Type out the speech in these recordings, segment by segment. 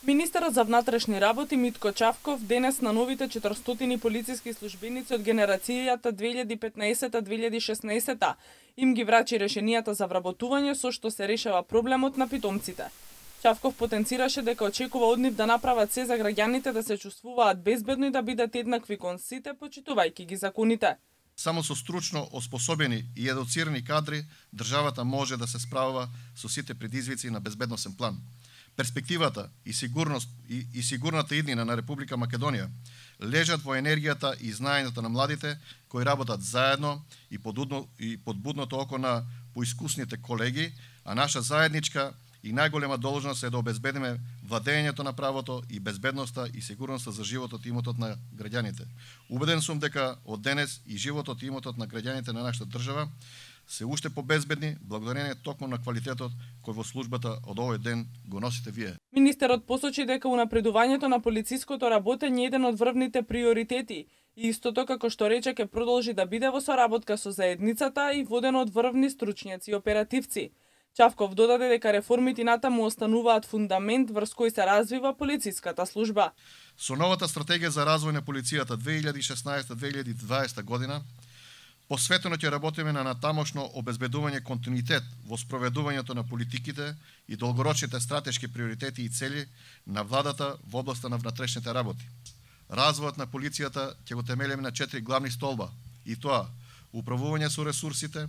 Министерот за внатрешни работи Митко Чавков денес на новите 400 полициски службеници од генерацијата 2015-2016 им ги врачи решенијата за вработување со што се решава проблемот на питомците. Чавков потенцираше дека очекува од нив да направат се за граѓаните да се чувствуваат безбедно и да бидат еднакви кон сите, почитувајќи ги законите. Само со стручно оспособени и едуцирани кадри, државата може да се справува со сите предизвици на безбедносен план. Перспективата и сигурната иднина на Република Македонија лежат во енергијата и знаењето на младите кои работат заедно и под будното око на поискусните колеги, а наша заедничка и најголема должност е да обезбедиме владењето на правото и безбедноста и сигурноста за животот и имотот на граѓаните. Убеден сум дека од денес и животот и имотот на граѓаните на нашата држава се уште побезбедни благодарение токму на квалитетот кој во службата од овој ден го носите вие. Министерот посочи дека унапредувањето на полициското работење е еден од врвните приоритети и истото како што рече ќе продолжи да биде во соработка со заедницата и воден од врвни стручњаци и оперативци. Чавков додаде дека реформите натаму остануваат фундамент врз кој се развива полициската служба. Со новата стратегија за развој на полицијата 2016-2020 година, посветено ќе работиме на натамошно обезбедување континуитет во спроведувањето на политиките и долгорочните стратешки приоритети и цели на владата во областа на внатрешните работи. Развојот на полицијата ќе го темелиме на 4 главни столба, и тоа управување со ресурсите,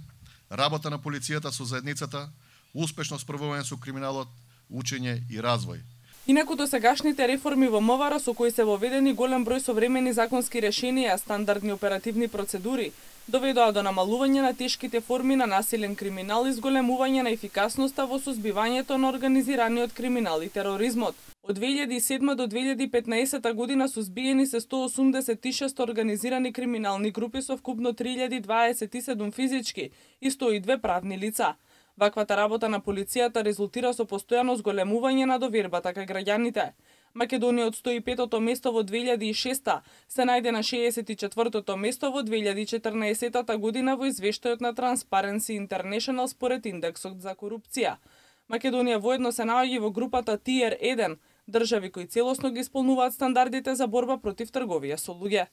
работа на полицијата со заедницата, успешно справување со криминалот, учење и развој. Инаку досегашните реформи во МВР со кои се воведени голем број современи законски решенија, стандардни оперативни процедури, доведоа до намалување на тешките форми на насилен криминал и зголемување на ефикасноста во сузбивањето на организираниот криминал и тероризмот. Од 2007 до 2015 година сузбиени се 186 организирани криминални групи со вкупно 3027 физички и 102 правни лица. Ваквата работа на полицијата резултира со постојано зголемување на довербата кај граѓаните. Македонија од 105-то место во 2006 се најде на 64-то место во 2014 година во извештајот на Transparency International според индексот за корупција. Македонија воедно се наоѓа во групата Tier 1, држави кои целосно ги исполнуваат стандардите за борба против трговија со луѓе.